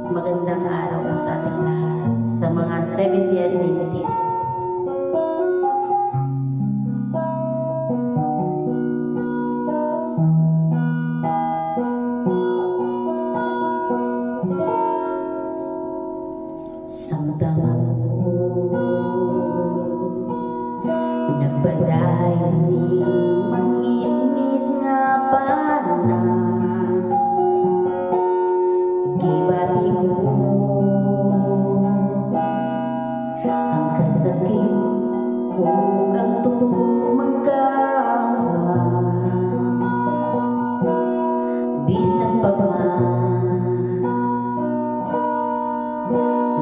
Magandang araw po sa ating lahat, sa mga 70 Adventists. Samtang ako nagpadayon ni mangit-ngit nga pana, gibati ko ang kasakit o ang tumanggawa, bisan pa man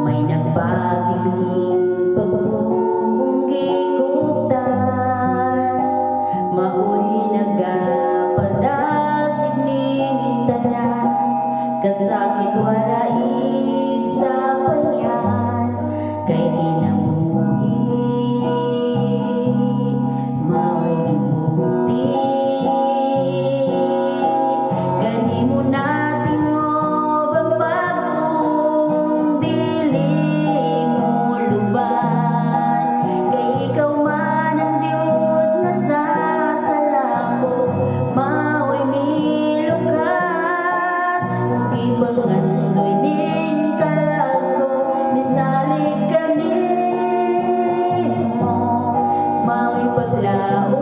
may nagpabiling pagpungkikutan, mao'y nagapadasig ning tanan, kasakit wala sa panyan, kay ginabuhi mao'y gibuti. Kanimo natin mo ang bagong dili mo luban, kay ikaw man ang Diyos na sa salako mao'y milukat. Ibangandoy ning kalago misalig kanimo, mao'y paglao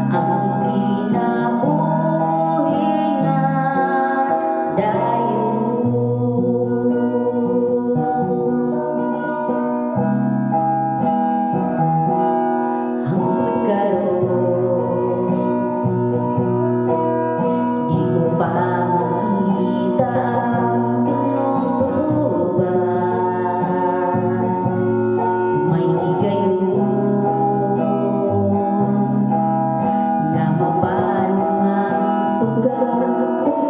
ang kinabuhi nga dayon. Hangtod karon di ko pa makita ang tinutuban, may higayon nga mabalong ang sugat kung